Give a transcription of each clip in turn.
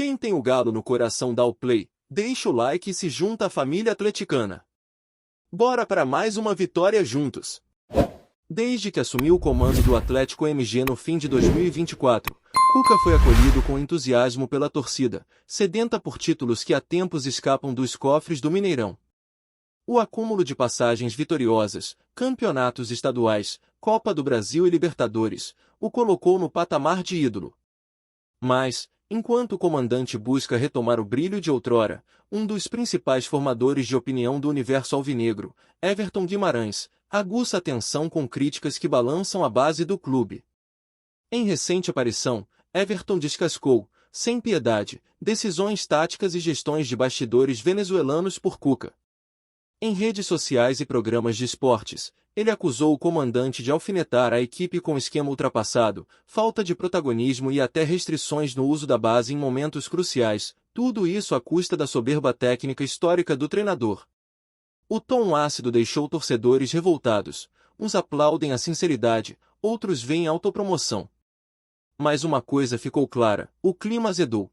Quem tem o Galo no coração dá o play, deixa o like e se junta à família atleticana. Bora para mais uma vitória juntos! Desde que assumiu o comando do Atlético MG no fim de 2024, Cuca foi acolhido com entusiasmo pela torcida, sedenta por títulos que há tempos escapam dos cofres do Mineirão. O acúmulo de passagens vitoriosas, campeonatos estaduais, Copa do Brasil e Libertadores, o colocou no patamar de ídolo. Mas, enquanto o comandante busca retomar o brilho de outrora, um dos principais formadores de opinião do universo alvinegro, Everton Guimarães, aguça a tensão com críticas que balançam a base do clube. Em recente aparição, Everton descascou, sem piedade, decisões táticas e gestões de bastidores venezuelanos por Cuca. Em redes sociais e programas de esportes, ele acusou o comandante de alfinetar a equipe com esquema ultrapassado, falta de protagonismo e até restrições no uso da base em momentos cruciais, tudo isso à custa da soberba técnica histórica do treinador. O tom ácido deixou torcedores revoltados, uns aplaudem a sinceridade, outros veem autopromoção. Mas uma coisa ficou clara, o clima azedou.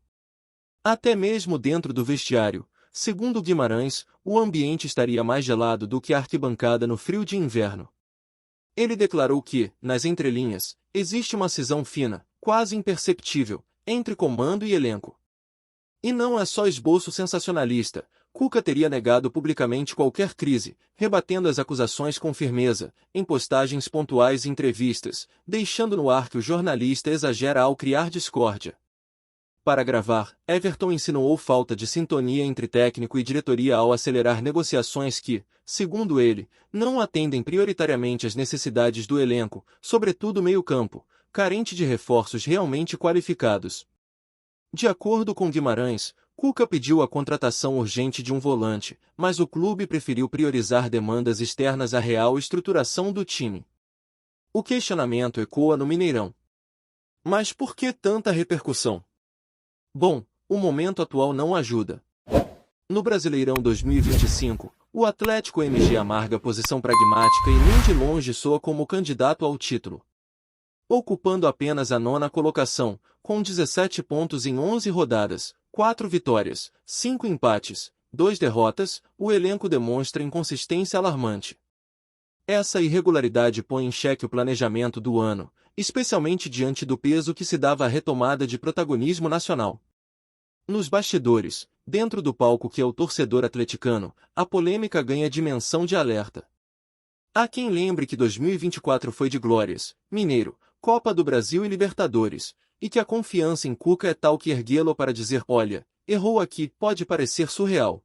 Até mesmo dentro do vestiário, segundo Guimarães, o ambiente estaria mais gelado do que a arquibancada no frio de inverno. Ele declarou que, nas entrelinhas, existe uma cisão fina, quase imperceptível, entre comando e elenco. E não é só esboço sensacionalista, Cuca teria negado publicamente qualquer crise, rebatendo as acusações com firmeza, em postagens pontuais e entrevistas, deixando no ar que o jornalista exagera ao criar discórdia. Para gravar, Everton insinuou falta de sintonia entre técnico e diretoria ao acelerar negociações que, segundo ele, não atendem prioritariamente às necessidades do elenco, sobretudo o meio-campo, carente de reforços realmente qualificados. De acordo com Guimarães, Cuca pediu a contratação urgente de um volante, mas o clube preferiu priorizar demandas externas à real estruturação do time. O questionamento ecoa no Mineirão. Mas por que tanta repercussão? Bom, o momento atual não ajuda. No Brasileirão 2025, o Atlético MG amarga posição pragmática e nem de longe soa como candidato ao título. Ocupando apenas a 9ª colocação, com 17 pontos em 11 rodadas, 4 vitórias, 5 empates, 2 derrotas, o elenco demonstra inconsistência alarmante. Essa irregularidade põe em xeque o planejamento do ano, especialmente diante do peso que se dava à retomada de protagonismo nacional. Nos bastidores, dentro do palco que é o torcedor atleticano, a polêmica ganha dimensão de alerta. Há quem lembre que 2024 foi de glórias, Mineiro, Copa do Brasil e Libertadores, e que a confiança em Cuca é tal que erguê-lo para dizer, olha, errou aqui, pode parecer surreal.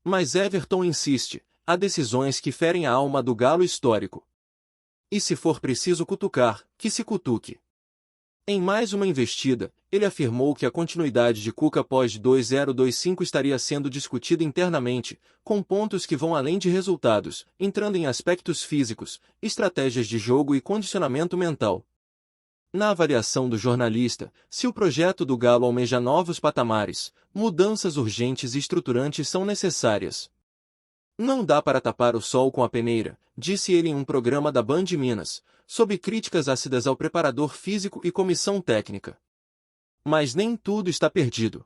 Mas Everton insiste, há decisões que ferem a alma do galo histórico. E se for preciso cutucar, que se cutuque. Em mais uma investida, ele afirmou que a continuidade de Cuca após 2025 estaria sendo discutida internamente, com pontos que vão além de resultados, entrando em aspectos físicos, estratégias de jogo e condicionamento mental. Na avaliação do jornalista, se o projeto do Galo almeja novos patamares, mudanças urgentes e estruturantes são necessárias. Não dá para tapar o sol com a peneira, disse ele em um programa da Band Minas, sob críticas ácidas ao preparador físico e comissão técnica. Mas nem tudo está perdido.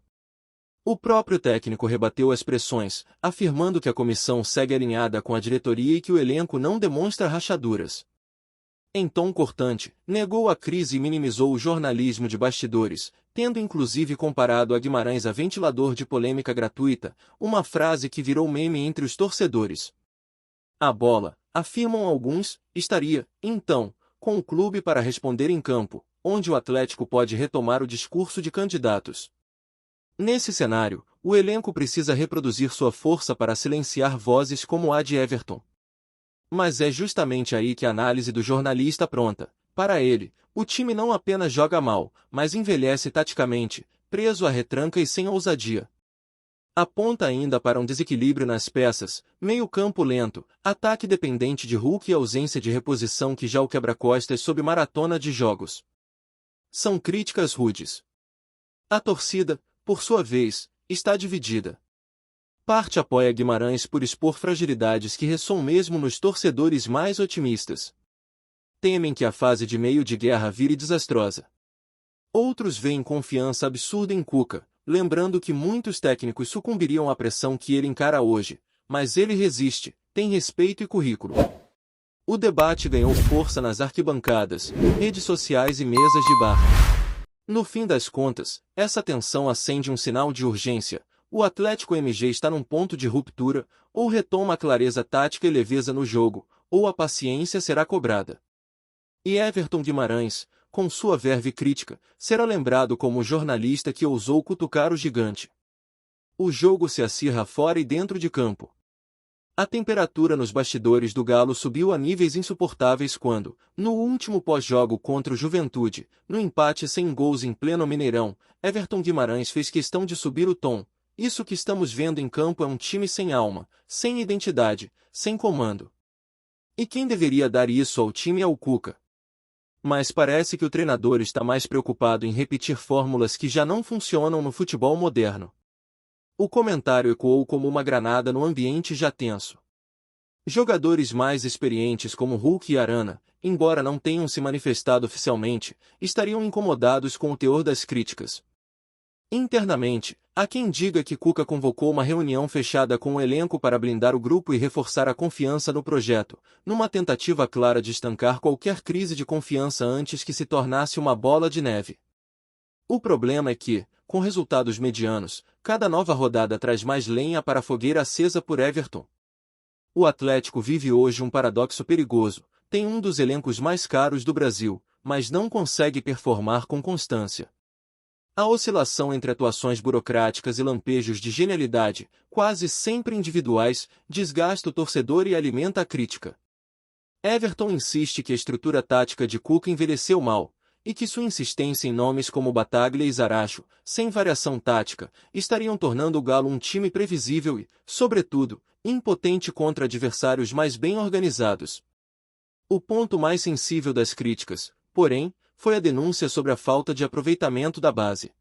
O próprio técnico rebateu as pressões, afirmando que a comissão segue alinhada com a diretoria e que o elenco não demonstra rachaduras. Em tom cortante, negou a crise e minimizou o jornalismo de bastidores, tendo inclusive comparado a Guimarães a ventilador de polêmica gratuita, uma frase que virou meme entre os torcedores. A bola, afirmam alguns, estaria, então, com o clube para responder em campo, onde o Atlético pode retomar o discurso de candidatos. Nesse cenário, o elenco precisa reproduzir sua força para silenciar vozes como a de Everton. Mas é justamente aí que a análise do jornalista pronta. Para ele, o time não apenas joga mal, mas envelhece taticamente, preso à retranca e sem ousadia. Aponta ainda para um desequilíbrio nas peças, meio-campo lento, ataque dependente de Hulk e ausência de reposição que já o quebra-costas sob maratona de jogos. São críticas rudes. A torcida, por sua vez, está dividida. Parte apoia Guimarães por expor fragilidades que ressoam mesmo nos torcedores mais otimistas. Temem que a fase de meio de guerra vire desastrosa. Outros veem confiança absurda em Cuca, lembrando que muitos técnicos sucumbiriam à pressão que ele encara hoje, mas ele resiste, tem respeito e currículo. O debate ganhou força nas arquibancadas, redes sociais e mesas de bar. No fim das contas, essa tensão acende um sinal de urgência. O Atlético MG está num ponto de ruptura, ou retoma a clareza tática e leveza no jogo, ou a paciência será cobrada. E Everton Guimarães, com sua verve crítica, será lembrado como o jornalista que ousou cutucar o gigante. O jogo se acirra fora e dentro de campo. A temperatura nos bastidores do Galo subiu a níveis insuportáveis quando, no último pós-jogo contra o Juventude, no empate sem gols em pleno Mineirão, Everton Guimarães fez questão de subir o tom. Isso que estamos vendo em campo é um time sem alma, sem identidade, sem comando. E quem deveria dar isso ao time é o Cuca. Mas parece que o treinador está mais preocupado em repetir fórmulas que já não funcionam no futebol moderno. O comentário ecoou como uma granada no ambiente já tenso. Jogadores mais experientes como Hulk e Arana, embora não tenham se manifestado oficialmente, estariam incomodados com o teor das críticas. Internamente, há quem diga que Cuca convocou uma reunião fechada com o elenco para blindar o grupo e reforçar a confiança no projeto, numa tentativa clara de estancar qualquer crise de confiança antes que se tornasse uma bola de neve. O problema é que, com resultados medianos, cada nova rodada traz mais lenha para a fogueira acesa por Everton. O Atlético vive hoje um paradoxo perigoso, tem um dos elencos mais caros do Brasil, mas não consegue performar com constância. A oscilação entre atuações burocráticas e lampejos de genialidade, quase sempre individuais, desgasta o torcedor e alimenta a crítica. Everton insiste que a estrutura tática de Cuca envelheceu mal, e que sua insistência em nomes como Bataglia e Zaracho, sem variação tática, estariam tornando o Galo um time previsível e, sobretudo, impotente contra adversários mais bem organizados. O ponto mais sensível das críticas, porém, foi a denúncia sobre a falta de aproveitamento da base.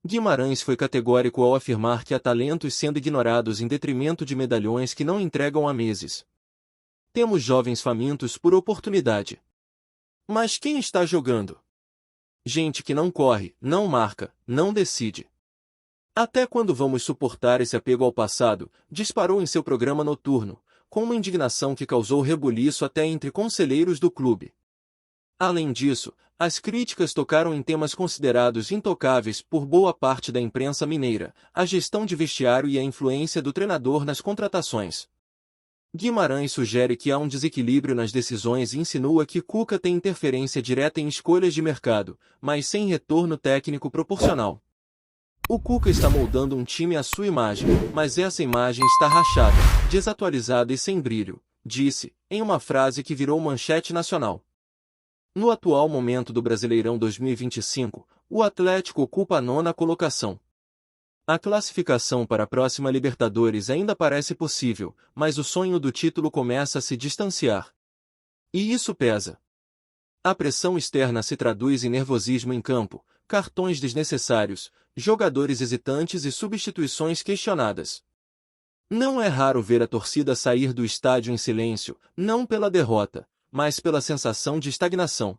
Guimarães foi categórico ao afirmar que há talentos sendo ignorados em detrimento de medalhões que não entregam há meses. Temos jovens famintos por oportunidade. Mas quem está jogando? Gente que não corre, não marca, não decide. Até quando vamos suportar esse apego ao passado? Disparou em seu programa noturno, com uma indignação que causou rebuliço até entre conselheiros do clube. Além disso, as críticas tocaram em temas considerados intocáveis por boa parte da imprensa mineira, a gestão de vestiário e a influência do treinador nas contratações. Guimarães sugere que há um desequilíbrio nas decisões e insinua que Cuca tem interferência direta em escolhas de mercado, mas sem retorno técnico proporcional. O Cuca está moldando um time à sua imagem, mas essa imagem está rachada, desatualizada e sem brilho, disse, em uma frase que virou manchete nacional. No atual momento do Brasileirão 2025, o Atlético ocupa a 9ª colocação. A classificação para a próxima Libertadores ainda parece possível, mas o sonho do título começa a se distanciar. E isso pesa. A pressão externa se traduz em nervosismo em campo, cartões desnecessários, jogadores hesitantes e substituições questionadas. Não é raro ver a torcida sair do estádio em silêncio, não pela derrota, mas pela sensação de estagnação.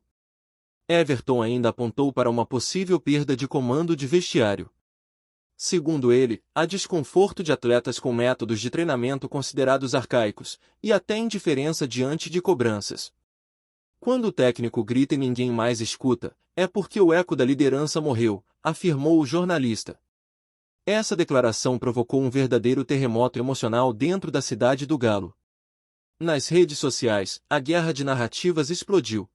Everton ainda apontou para uma possível perda de comando de vestiário. Segundo ele, há desconforto de atletas com métodos de treinamento considerados arcaicos, e até indiferença diante de cobranças. Quando o técnico grita e ninguém mais escuta, é porque o eco da liderança morreu, afirmou o jornalista. Essa declaração provocou um verdadeiro terremoto emocional dentro da cidade do Galo. Nas redes sociais, a guerra de narrativas explodiu.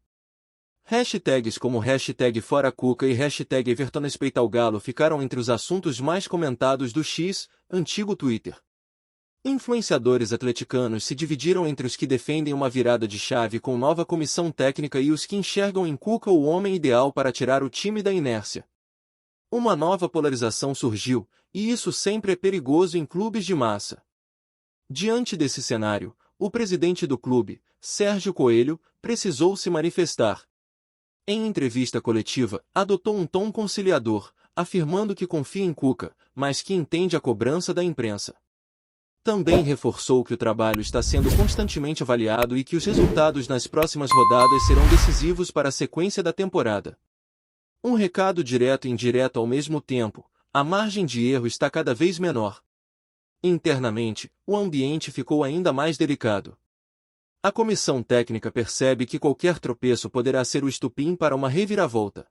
Hashtags como #ForaCuca e #EvertonRespeitaOGalo ficaram entre os assuntos mais comentados do X, antigo Twitter. Influenciadores atleticanos se dividiram entre os que defendem uma virada de chave com nova comissão técnica e os que enxergam em Cuca o homem ideal para tirar o time da inércia. Uma nova polarização surgiu, e isso sempre é perigoso em clubes de massa. Diante desse cenário, o presidente do clube, Sérgio Coelho, precisou se manifestar. Em entrevista coletiva, adotou um tom conciliador, afirmando que confia em Cuca, mas que entende a cobrança da imprensa. Também reforçou que o trabalho está sendo constantemente avaliado e que os resultados nas próximas rodadas serão decisivos para a sequência da temporada. Um recado direto e indireto ao mesmo tempo, a margem de erro está cada vez menor. Internamente, o ambiente ficou ainda mais delicado. A comissão técnica percebe que qualquer tropeço poderá ser o estupim para uma reviravolta.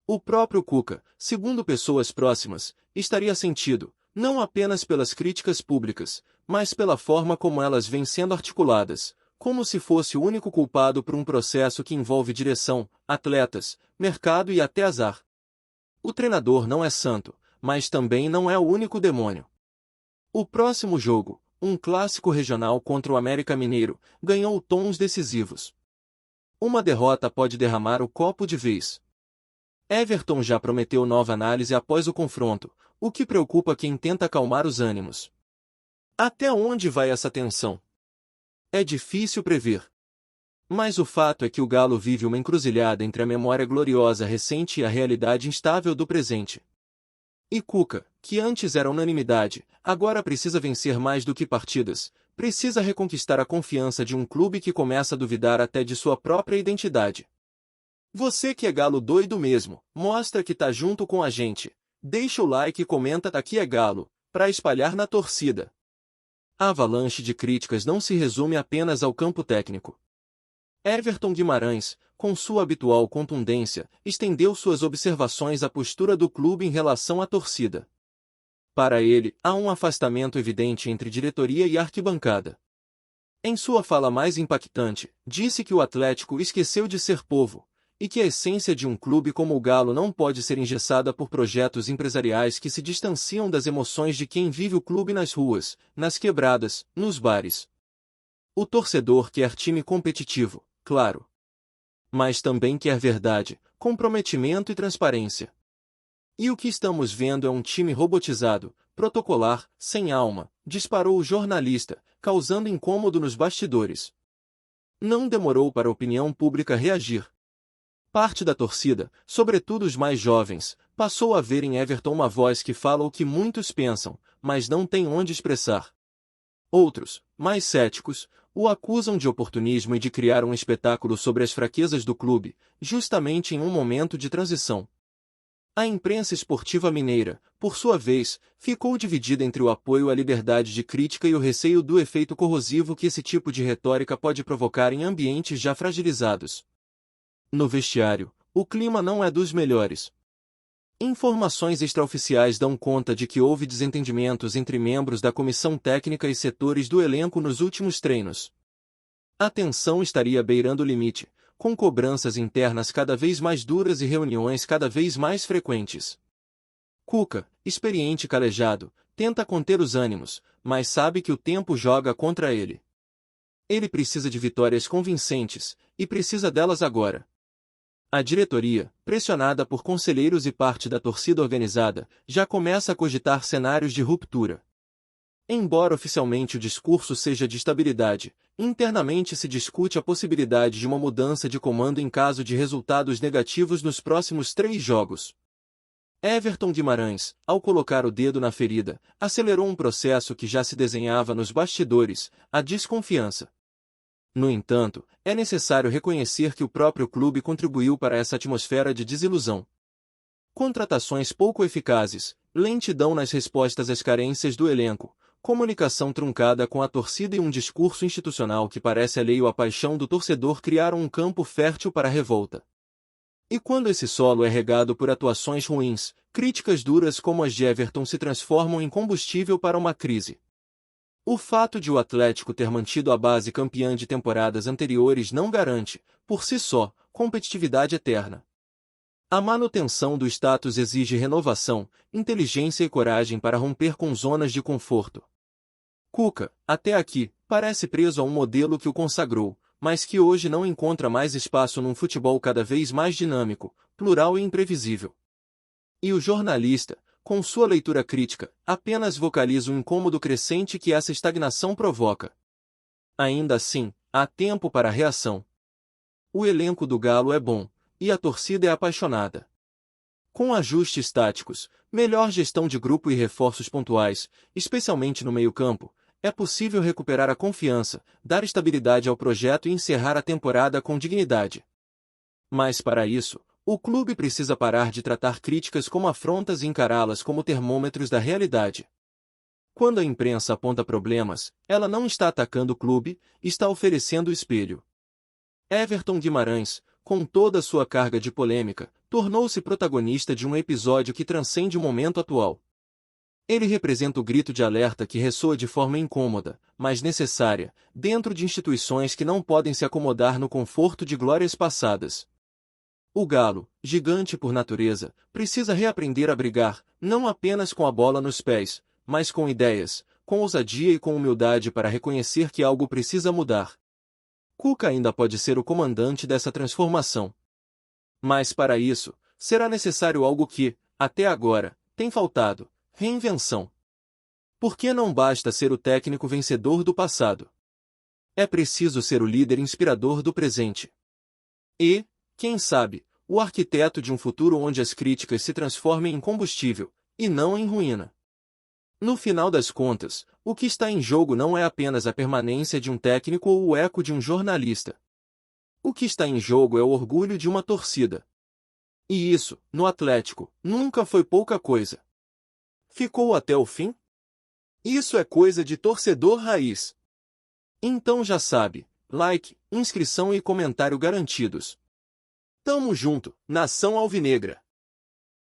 O próprio Cuca, segundo pessoas próximas, estaria sentido, não apenas pelas críticas públicas, mas pela forma como elas vêm sendo articuladas, como se fosse o único culpado por um processo que envolve direção, atletas, mercado e até azar. O treinador não é santo, mas também não é o único demônio. O próximo jogo, um clássico regional contra o América Mineiro, ganhou tons decisivos. Uma derrota pode derramar o copo de vez. Everton já prometeu nova análise após o confronto, o que preocupa quem tenta acalmar os ânimos. Até onde vai essa tensão? É difícil prever. Mas o fato é que o Galo vive uma encruzilhada entre a memória gloriosa recente e a realidade instável do presente. E Cuca, que antes era unanimidade, agora precisa vencer mais do que partidas, precisa reconquistar a confiança de um clube que começa a duvidar até de sua própria identidade. Você que é Galo doido mesmo, mostra que tá junto com a gente. Deixa o like e comenta "Aqui é Galo", para espalhar na torcida. A avalanche de críticas não se resume apenas ao campo técnico. Everton Guimarães, com sua habitual contundência, estendeu suas observações à postura do clube em relação à torcida. Para ele, há um afastamento evidente entre diretoria e arquibancada. Em sua fala mais impactante, disse que o Atlético esqueceu de ser povo, e que a essência de um clube como o Galo não pode ser engessada por projetos empresariais que se distanciam das emoções de quem vive o clube nas ruas, nas quebradas, nos bares. O torcedor quer time competitivo, claro. Mas também quer verdade, comprometimento e transparência. E o que estamos vendo é um time robotizado, protocolar, sem alma, disparou o jornalista, causando incômodo nos bastidores. Não demorou para a opinião pública reagir. Parte da torcida, sobretudo os mais jovens, passou a ver em Everton uma voz que fala o que muitos pensam, mas não tem onde expressar. Outros, mais céticos, o acusam de oportunismo e de criar um espetáculo sobre as fraquezas do clube, justamente em um momento de transição. A imprensa esportiva mineira, por sua vez, ficou dividida entre o apoio à liberdade de crítica e o receio do efeito corrosivo que esse tipo de retórica pode provocar em ambientes já fragilizados. No vestiário, o clima não é dos melhores. Informações extraoficiais dão conta de que houve desentendimentos entre membros da comissão técnica e setores do elenco nos últimos treinos. A tensão estaria beirando o limite, com cobranças internas cada vez mais duras e reuniões cada vez mais frequentes. Cuca, experiente e calejado, tenta conter os ânimos, mas sabe que o tempo joga contra ele. Ele precisa de vitórias convincentes, e precisa delas agora. A diretoria, pressionada por conselheiros e parte da torcida organizada, já começa a cogitar cenários de ruptura. Embora oficialmente o discurso seja de estabilidade, internamente se discute a possibilidade de uma mudança de comando em caso de resultados negativos nos próximos 3 jogos. Everton Guimarães, ao colocar o dedo na ferida, acelerou um processo que já se desenhava nos bastidores, a desconfiança. No entanto, é necessário reconhecer que o próprio clube contribuiu para essa atmosfera de desilusão. Contratações pouco eficazes, lentidão nas respostas às carências do elenco, comunicação truncada com a torcida e um discurso institucional que parece alheio à paixão do torcedor criaram um campo fértil para a revolta. E quando esse solo é regado por atuações ruins, críticas duras como as de Everton se transformam em combustível para uma crise. O fato de o Atlético ter mantido a base campeã de temporadas anteriores não garante, por si só, competitividade eterna. A manutenção do status exige renovação, inteligência e coragem para romper com zonas de conforto. Cuca, até aqui, parece preso a um modelo que o consagrou, mas que hoje não encontra mais espaço num futebol cada vez mais dinâmico, plural e imprevisível. E o jornalista, com sua leitura crítica, apenas vocaliza o incômodo crescente que essa estagnação provoca. Ainda assim, há tempo para a reação. O elenco do Galo é bom, e a torcida é apaixonada. Com ajustes táticos, melhor gestão de grupo e reforços pontuais, especialmente no meio-campo, é possível recuperar a confiança, dar estabilidade ao projeto e encerrar a temporada com dignidade. Mas para isso, o clube precisa parar de tratar críticas como afrontas e encará-las como termômetros da realidade. Quando a imprensa aponta problemas, ela não está atacando o clube, está oferecendo o espelho. Everton Guimarães, com toda a sua carga de polêmica, tornou-se protagonista de um episódio que transcende o momento atual. Ele representa o grito de alerta que ressoa de forma incômoda, mas necessária, dentro de instituições que não podem se acomodar no conforto de glórias passadas. O Galo, gigante por natureza, precisa reaprender a brigar, não apenas com a bola nos pés, mas com ideias, com ousadia e com humildade para reconhecer que algo precisa mudar. Cuca ainda pode ser o comandante dessa transformação. Mas para isso, será necessário algo que, até agora, tem faltado: reinvenção. Porque não basta ser o técnico vencedor do passado. É preciso ser o líder inspirador do presente. E, quem sabe, o arquiteto de um futuro onde as críticas se transformem em combustível, e não em ruína. No final das contas, o que está em jogo não é apenas a permanência de um técnico ou o eco de um jornalista. O que está em jogo é o orgulho de uma torcida. E isso, no Atlético, nunca foi pouca coisa. Ficou até o fim? Isso é coisa de torcedor raiz. Então já sabe, like, inscrição e comentário garantidos. Tamo junto, nação alvinegra!